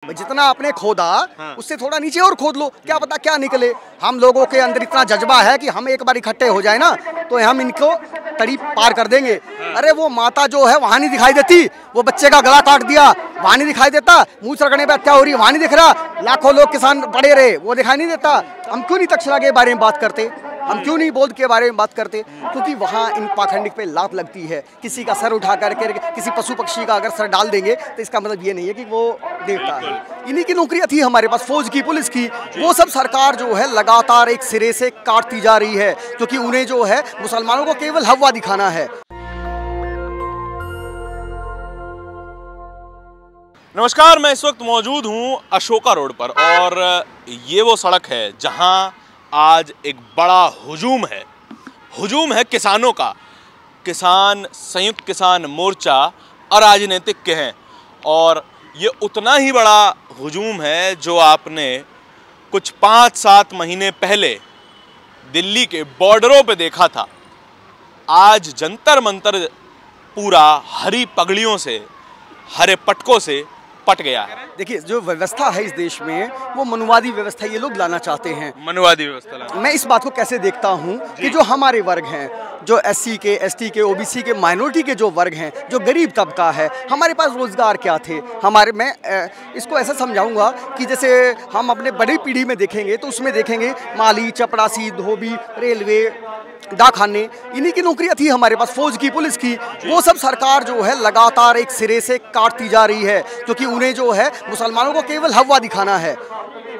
जितना आपने खोदा उससे थोड़ा नीचे और खोद लो, क्या पता क्या निकले। हम लोगों के अंदर इतना जज्बा है कि हम एक बार इकट्ठे हो जाए ना तो हम इनको तड़ी पार कर देंगे। अरे वो माता जो है वहाँ नहीं दिखाई देती, वो बच्चे का गला काट दिया वहाँ नहीं दिखाई देता, मुँह सरकने पे हत्या हो रही वहाँ नहीं दिख रहा, लाखों लोग किसान पड़े रहे वो दिखाई नहीं देता। हम क्यों नहीं तक्षशिला के बारे में बात करते, हम क्यों नहीं बौद्ध के बारे में बात करते? क्योंकि वहाँ इन पाखंडिक पे लात लगती है। किसी का सर उठा करके किसी पशु पक्षी का अगर सर डाल देंगे तो इसका मतलब ये नहीं है कि वो देवता है। इन्हीं की नौकरियाँ थी हमारे पास, फौज की, पुलिस की, वो सब सरकार जो है लगातार एक सिरे से काटती जा रही है, क्योंकि उन्हें जो है मुसलमानों को केवल हवा दिखाना है। नमस्कार, मैं इस वक्त मौजूद हूँ अशोका रोड पर और ये वो सड़क है जहाँ आज एक बड़ा हुजूम है किसानों का। किसान संयुक्त किसान मोर्चा अराजनीतिक के हैं और ये उतना ही बड़ा हुजूम है जो आपने कुछ 5-7 महीने पहले दिल्ली के बॉर्डरों पे देखा था। आज जंतर मंतर पूरा हरी पगड़ियों से, हरे पटकों से पट गया है। देखिए, जो व्यवस्था है इस देश में वो मनुवादी व्यवस्था ये लोग लाना चाहते हैं। मनुवादी व्यवस्था मैं इस बात को कैसे देखता हूँ कि जो हमारे वर्ग हैं, जो एससी के, एसटी के, ओबीसी के, माइनॉरिटी के जो वर्ग हैं, जो गरीब तबका है, हमारे पास रोजगार क्या थे हमारे। मैं इसको ऐसा समझाऊंगा कि जैसे हम अपने बड़ी पीढ़ी में देखेंगे तो उसमें देखेंगे माली, चपरासी, धोबी, रेलवे, डाकखाने, इन्हीं की नौकरियां थी हमारे पास, फौज की, पुलिस की। वो सब सरकार जो है लगातार एक सिरे से काटती जा रही है, क्योंकि उन्हें जो है मुसलमानों को केवल हवा दिखाना है,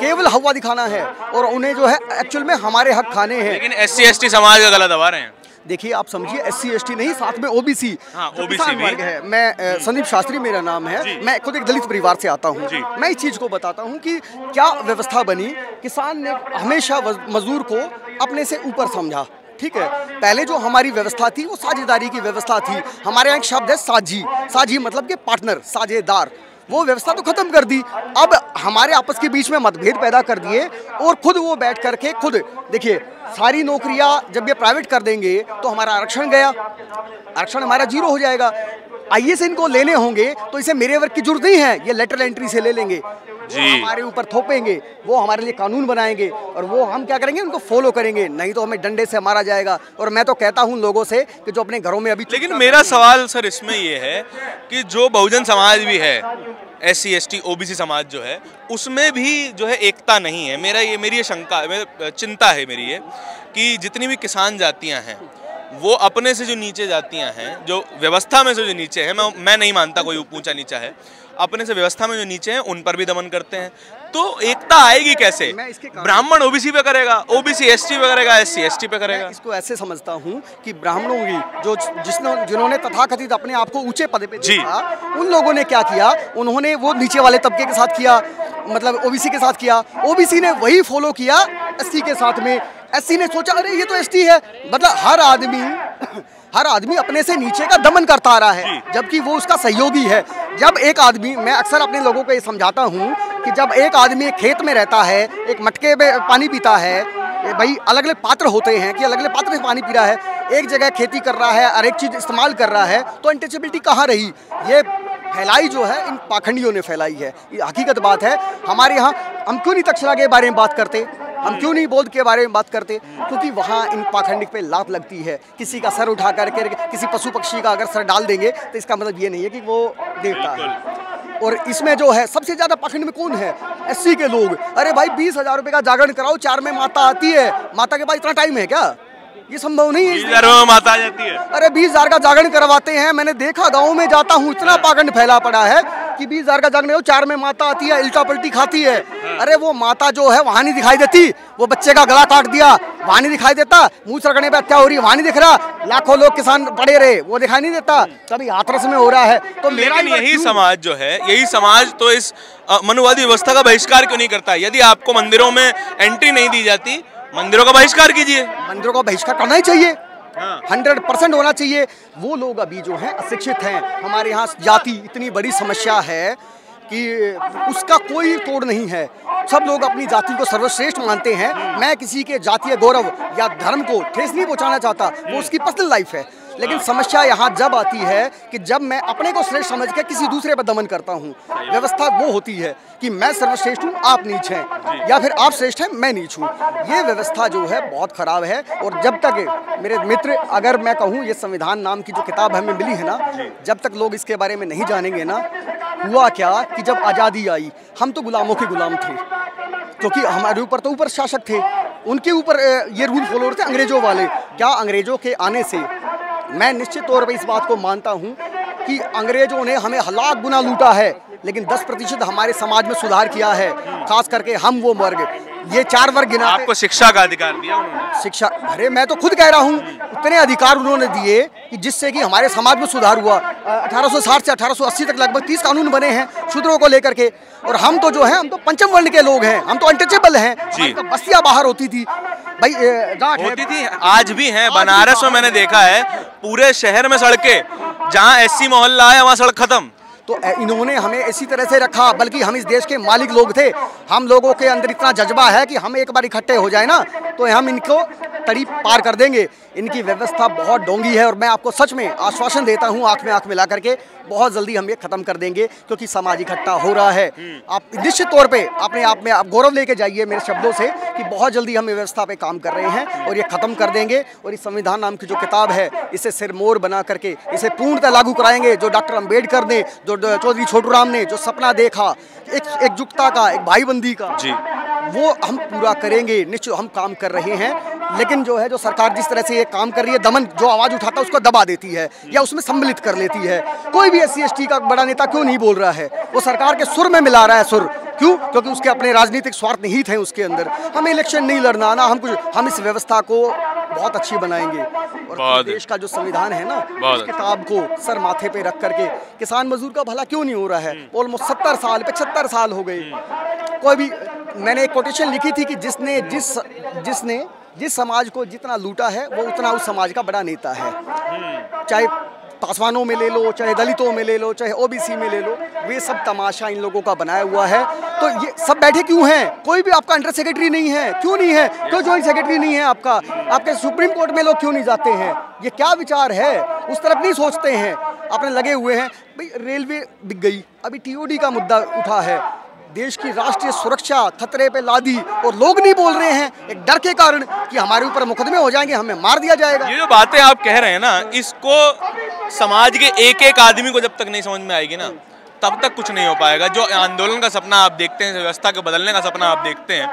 केवल हवा दिखाना है, और उन्हें जो है एक्चुअल में हमारे हक खाने हैं। लेकिन एससी एसटी समाज का गला दबा रहे हैं। देखिए, आप समझिए, एससी एसटी नहीं, साथ में ओबीसी, ओबीसी वर्ग है। मैं संदीप शास्त्री मेरा नाम है, मैं खुद एक दलित परिवार से आता हूँ। मैं इस चीज़ को बताता हूँ कि क्या व्यवस्था बनी। किसान ने हमेशा मजदूर को अपने से ऊपर समझा, ठीक है। पहले जो हमारी व्यवस्था थी वो साझेदारी की व्यवस्था थी। हमारे यहाँ एक शब्द है साझी, साझी मतलब कि पार्टनर, साझेदार। वो व्यवस्था तो खत्म कर दी। अब हमारे आपस के बीच में मतभेद पैदा कर दिए और खुद वो बैठ करके खुद देखिए, सारी नौकरियां जब ये प्राइवेट कर देंगे तो हमारा आरक्षण गया, आरक्षण हमारा 0 हो जाएगा। आईएएस इनको लेने होंगे तो इसे मेरे वर्ग की जरूरत नहीं है, ये लेटरल एंट्री से ले लेंगे, हमारे ऊपर थोपेंगे, वो हमारे लिए कानून बनाएंगे और वो हम क्या करेंगे, उनको फॉलो करेंगे, नहीं तो हमें डंडे से मारा जाएगा। और मैं तो कहता हूं लोगों से कि जो अपने घरों में अभी, लेकिन मेरा सवाल सर इसमें ये है कि जो बहुजन समाज भी है, एससी एसटी ओबीसी समाज जो है, उसमें भी जो है एकता नहीं है। मेरी ये शंका, चिंता है मेरी ये कि जितनी भी किसान जातियाँ हैं वो अपने से जो नीचे जातियाँ हैं, जो व्यवस्था में से जो नीचे हैं, मैं नहीं मानता कोई ऊंचा नीचा है, अपने से व्यवस्था में जो नीचे हैं उन पर भी दमन करते हैं। तो एकता आएगी कैसे? ब्राह्मण ओबीसी पे करेगा, ओबीसी एसटी पे करेगा, एससी एसटी पे करेगा। इसको ऐसे समझता हूँ कि ब्राह्मणों की जिन्होंने तथाकथित अपने आप को ऊंचे पद पे देखा, उन लोगों ने क्या किया, उन्होंने वो नीचे वाले तबके के साथ किया, मतलब ओबीसी के साथ किया। ओबीसी ने वही फॉलो किया एससी के साथ में। एससी ने सोचा अरे ये तो एसटी है, मतलब हर आदमी अपने से नीचे का दमन करता आ रहा है, जबकि वो उसका सहयोगी है। जब एक आदमी, मैं अक्सर अपने लोगों को ये समझाता हूँ कि जब एक आदमी एक खेत में रहता है, एक मटके में पानी पीता है, भाई अलग अलग पात्र होते हैं कि अलग अलग पात्र से पानी पी रहा है, एक जगह खेती कर रहा है, हर एक चीज़ इस्तेमाल कर रहा है, तो अनटचेबिलिटी कहाँ रही? ये फैलाई जो है इन पाखंडियों ने फैलाई है। ये हकीकत बात है। हमारे यहाँ हम क्यों नहीं तक्षशिला के बारे में बात करते, हम क्यों नहीं बौद्ध के बारे में बात करते? क्योंकि वहाँ इन पाखंडिक पे लात लगती है। किसी का सर उठा करके किसी पशु पक्षी का अगर सर डाल देंगे तो इसका मतलब ये नहीं है कि वो देवता है। और इसमें जो है सबसे ज़्यादा पाखंड में कौन है? एससी के लोग। अरे भाई 20,000 रुपये का जागरण कराओ, 4 में माता आती है। माता के पास इतना टाइम है क्या? ये संभव नहीं है। 20,000 में माता आ जाती है। अरे 20,000 का जागरण करवाते हैं, मैंने देखा, गाँव में जाता हूँ, इतना पाखंड फैला पड़ा है कि 20,000 का जागरण, 4 में माता आती है, उल्टा पलटी खाती है। अरे वो माता जो है वहाँ नहीं दिखाई देती, वो बच्चे का गला काट दिया वहाँ नहीं दिखाई देता, मुँह सरकने पे हत्या हो रही वहाँ नहीं दिख रहा, लाखों लोग किसान पड़े रहे वो दिखाई नहीं देता, कभी हाथरस में हो रहा है। तो मेरा यही समाज जो है, यही समाज तो इस मनुवादी व्यवस्था का बहिष्कार क्यों नहीं करता? यदि आपको मंदिरों में एंट्री नहीं दी जाती, मंदिरों का बहिष्कार कीजिए। मंदिरों का बहिष्कार करना ही चाहिए, 100% होना चाहिए। वो लोग अभी जो हैं अशिक्षित हैं। हमारे यहाँ जाति इतनी बड़ी समस्या है कि उसका कोई तोड़ नहीं है। सब लोग अपनी जाति को सर्वश्रेष्ठ मानते हैं। मैं किसी के जातीय गौरव या धर्म को ठेस नहीं पहुंचाना चाहता, वो उसकी पर्सनल लाइफ है। लेकिन समस्या यहाँ जब आती है कि जब मैं अपने को श्रेष्ठ समझ के किसी दूसरे पर दमन करता हूँ। व्यवस्था वो होती है कि मैं सर्वश्रेष्ठ हूँ, आप नीच हैं, या फिर आप श्रेष्ठ हैं, मैं नीच हूँ। ये व्यवस्था जो है बहुत खराब है। और जब तक मेरे मित्र, अगर मैं कहूँ ये संविधान नाम की जो किताब हमें मिली है ना, जब तक लोग इसके बारे में नहीं जानेंगे ना, हुआ क्या कि जब आज़ादी आई हम तो गुलामों के गुलाम थे, क्योंकि हमारे ऊपर तो ऊपर शासक थे, उनके ऊपर ये रूल फॉलो थे अंग्रेजों वाले। क्या अंग्रेजों के आने से मैं निश्चित तौर पर इस बात को मानता हूँ कि अंग्रेजों ने हमें लाख गुना लूटा है, लेकिन 10% हमारे समाज में सुधार किया है, खास करके हम वो वर्ग, ये 4 वर्ग गिना। आपको शिक्षा का अधिकार दिया उन्होंने? शिक्षा, अरे मैं तो खुद कह रहा हूँ, उतने अधिकार उन्होंने दिए कि जिससे कि हमारे समाज में सुधार हुआ। 1860 से 1880 तक लगभग 30 कानून बने हैं शूद्रों को लेकर के, और हम तो जो है हम तो पंचम वर्ण के लोग हैं, हम तो अनटचेबल हैं। बस्तियां बाहर होती थी भाई, होती थी, आज भी हैं। बनारस में मैंने देखा है पूरे शहर में सड़कें, जहाँ एससी मोहल्ला है वहाँ सड़क खत्म। तो इन्होंने हमें इसी तरह से रखा, बल्कि हम इस देश के मालिक लोग थे। हम लोगों के अंदर इतना जज्बा है कि हम एक बार इकट्ठे हो जाए ना तो हम इनको तड़ी पार कर देंगे। इनकी व्यवस्था बहुत डोंगी है, और मैं आपको सच में आश्वासन देता हूँ, आंख में आंख मिला करके, बहुत जल्दी हम ये खत्म कर देंगे, क्योंकि समाज इकट्ठा हो रहा है। आप निश्चित तौर पे अपने आप में आप गौरव लेके जाइए मेरे शब्दों से कि बहुत जल्दी हम व्यवस्था पे काम कर रहे हैं और ये खत्म कर देंगे। और इस संविधान नाम की जो किताब है, इसे सिरमौर बना करके इसे पूर्णतः लागू कराएंगे। जो डॉक्टर अम्बेडकर ने, जो चौधरी छोटूराम ने जो सपना देखा एकजुटता का, एक भाईबंदी का, वो हम पूरा करेंगे। निश्चित हम काम कर रहे हैं, लेकिन जो है जो सरकार जिस तरह से ये काम कर रही है, दमन जो आवाज़ उठाता है उसको दबा देती है या उसमें सम्मिलित कर लेती है। कोई भी SC/ST का बड़ा नेता क्यों नहीं बोल रहा है? वो सरकार के सुर में मिला रहा है सुर। क्यों? क्योंकि उसके अपने राजनीतिक स्वार्थ निहित हैं उसके अंदर। हमें इलेक्शन नहीं लड़ना ना, हम इस व्यवस्था को बहुत अच्छी बनाएंगे। और देश का जो संविधान है ना, उस किताब को सर माथे पे रख करके किसान मजदूर का भला क्यों नहीं हो रहा है? ऑलमोस्ट 70 साल 75 साल हो गए। कोई भी, मैंने एक कोटेशन लिखी थी कि जिसने जिस समाज को जितना लूटा है वो उतना उस समाज का बड़ा नेता है। चाहे पासवानों में ले लो, चाहे दलितों में ले लो, चाहे OBC में ले लो, वे सब तमाशा इन लोगों का बनाया हुआ है। तो ये सब बैठे क्यों हैं? कोई भी आपका अंडर सेक्रेटरी नहीं है, क्यों नहीं है? क्यों जॉइंट सेक्रेटरी नहीं है आपका? आपके सुप्रीम कोर्ट में लोग क्यों नहीं जाते हैं? ये क्या विचार है? उस तरफ नहीं सोचते हैं, अपने लगे हुए हैं। भाई रेलवे बिक गई, अभी TOD का मुद्दा उठा है, देश की राष्ट्रीय सुरक्षा खतरे पे ला दी, और लोग नहीं बोल रहे हैं एक डर के कारण कि हमारे ऊपर मुकदमे हो जाएंगे, हमें मार दिया जाएगा। ये जो बातें आप कह रहे हैं ना, इसको समाज के एक एक आदमी को जब तक नहीं समझ में आएगी ना, तब तक कुछ नहीं हो पाएगा। जो आंदोलन का सपना आप देखते हैं, व्यवस्था के बदलने का सपना आप देखते हैं,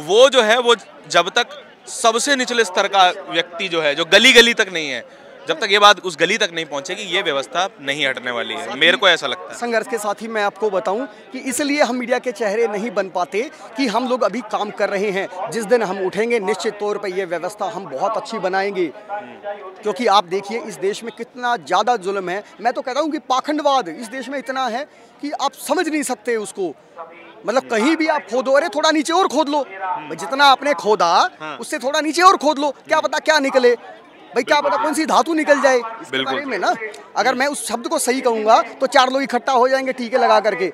वो जो है वो जब तक सबसे निचले स्तर का व्यक्ति जो है, जो गली गली तक नहीं है, जब तक ये बात उस गली तक नहीं पहुंचेगी, ये व्यवस्था नहीं हटने वाली है। मेरे को ऐसा लगता है। संघर्ष के साथ ही मैं आपको बताऊं कि इसलिए हम मीडिया के चेहरे नहीं बन पाते कि हम लोग अभी काम कर रहे हैं। जिस दिन हम उठेंगे, निश्चित तौर पर ये व्यवस्था हम बहुत अच्छी बनाएंगे, क्योंकि आप देखिए इस देश में कितना ज़्यादा जुल्म है। मैं तो कहता हूँ कि पाखंडवाद इस देश में इतना है कि आप समझ नहीं सकते उसको। मतलब कहीं भी आप खोदो, अरे थोड़ा नीचे और खोद लो, जितना आपने खोदा उससे थोड़ा नीचे और खोद लो, क्या पता क्या निकले भाई, क्या पता कौन सी धातु निकल जाए। इसके बारे में ना, अगर मैं उस शब्द को सही कहूँगा तो 4 लोग इकट्ठा हो जाएंगे टीके लगा करके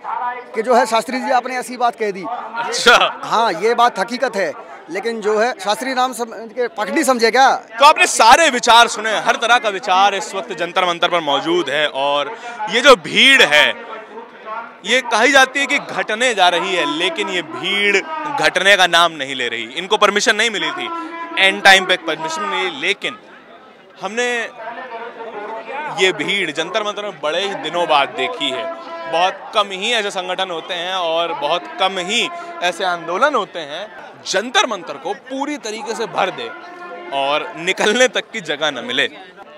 कि जो है शास्त्री जी आपने ऐसी बात कह दी। अच्छा, हाँ ये बात हकीकत है, लेकिन जो है शास्त्री नाम के पकड़ी समझे क्या? तो आपने सारे विचार सुने, हर तरह का विचार इस वक्त जंतर मंतर पर मौजूद है। और ये जो भीड़ है, ये कही जाती है कि घटने जा रही है, लेकिन ये भीड़ घटने का नाम नहीं ले रही। इनको परमिशन नहीं मिली थी, एंड टाइम पे परमिशन मिली, लेकिन हमने ये भीड़ जंतर मंतर में बड़े ही दिनों बाद देखी है। बहुत कम ही ऐसे संगठन होते हैं और बहुत कम ही ऐसे आंदोलन होते हैं जंतर मंतर को पूरी तरीके से भर दे और निकलने तक की जगह न मिले।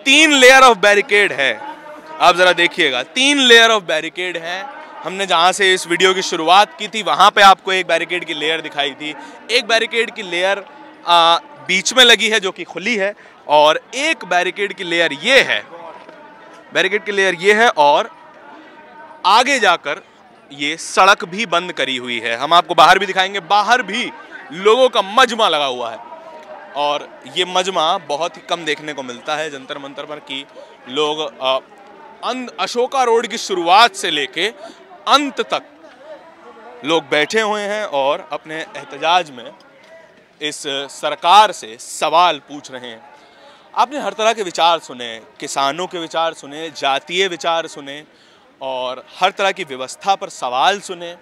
3 लेयर ऑफ बैरिकेड है, आप जरा देखिएगा, 3 लेयर ऑफ बैरिकेड है। हमने जहाँ से इस वीडियो की शुरुआत की थी, वहाँ पे आपको एक बैरिकेड की लेयर दिखाई थी। एक बैरिकेड की लेयर बीच में लगी है जो कि खुली है, और एक बैरिकेड की लेयर ये है, बैरिकेड की लेयर ये है, और आगे जाकर ये सड़क भी बंद करी हुई है। हम आपको बाहर भी दिखाएंगे, बाहर भी लोगों का मजमा लगा हुआ है, और ये मजमा बहुत ही कम देखने को मिलता है जंतर मंतर पर कि लोग अशोका रोड की शुरुआत से लेके अंत तक लोग बैठे हुए हैं और अपने एहतजाज में इस सरकार से सवाल पूछ रहे हैं। आपने हर तरह के विचार सुने, किसानों के विचार सुने, जातीय विचार सुने और हर तरह की व्यवस्था पर सवाल सुने,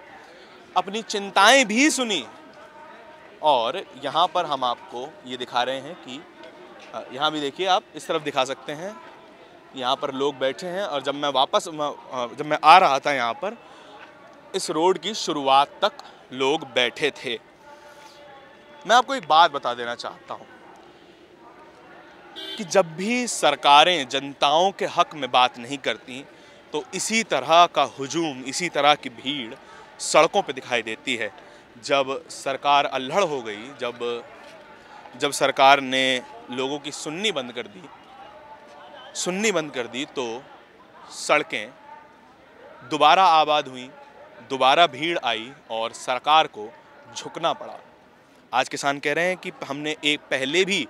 अपनी चिंताएं भी सुनी। और यहाँ पर हम आपको ये दिखा रहे हैं कि यहाँ भी देखिए, आप इस तरफ दिखा सकते हैं, यहाँ पर लोग बैठे हैं। और जब मैं आ रहा था यहाँ पर, इस रोड की शुरुआत तक लोग बैठे थे। मैं आपको एक बात बता देना चाहता हूँ कि जब भी सरकारें जनताओं के हक में बात नहीं करती तो इसी तरह का हुजूम, इसी तरह की भीड़ सड़कों पे दिखाई देती है। जब सरकार अल्हड़ हो गई, जब सरकार ने लोगों की सुननी बंद कर दी तो सड़कें दोबारा आबाद हुई, दोबारा भीड़ आई और सरकार को झुकना पड़ा। आज किसान कह रहे हैं कि हमने एक पहले भी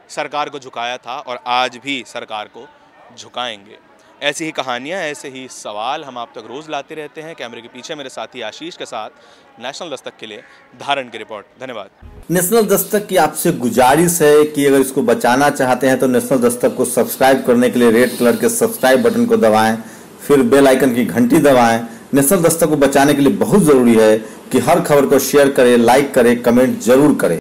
सरकार को झुकाया था और आज भी सरकार को झुकाएंगे। ऐसी ही कहानियाँ, ऐसे ही सवाल हम आप तक रोज़ लाते रहते हैं। कैमरे के पीछे मेरे साथी आशीष के साथ नेशनल दस्तक के लिए धारण की रिपोर्ट। धन्यवाद। नेशनल दस्तक की आपसे गुजारिश है कि अगर इसको बचाना चाहते हैं तो नेशनल दस्तक को सब्सक्राइब करने के लिए रेड कलर के सब्सक्राइब बटन को दबाएं, फिर बेल आइकन की घंटी दबाएं। नेशनल दस्तक को बचाने के लिए बहुत ज़रूरी है कि हर खबर को शेयर करें, लाइक करें, कमेंट जरूर करें।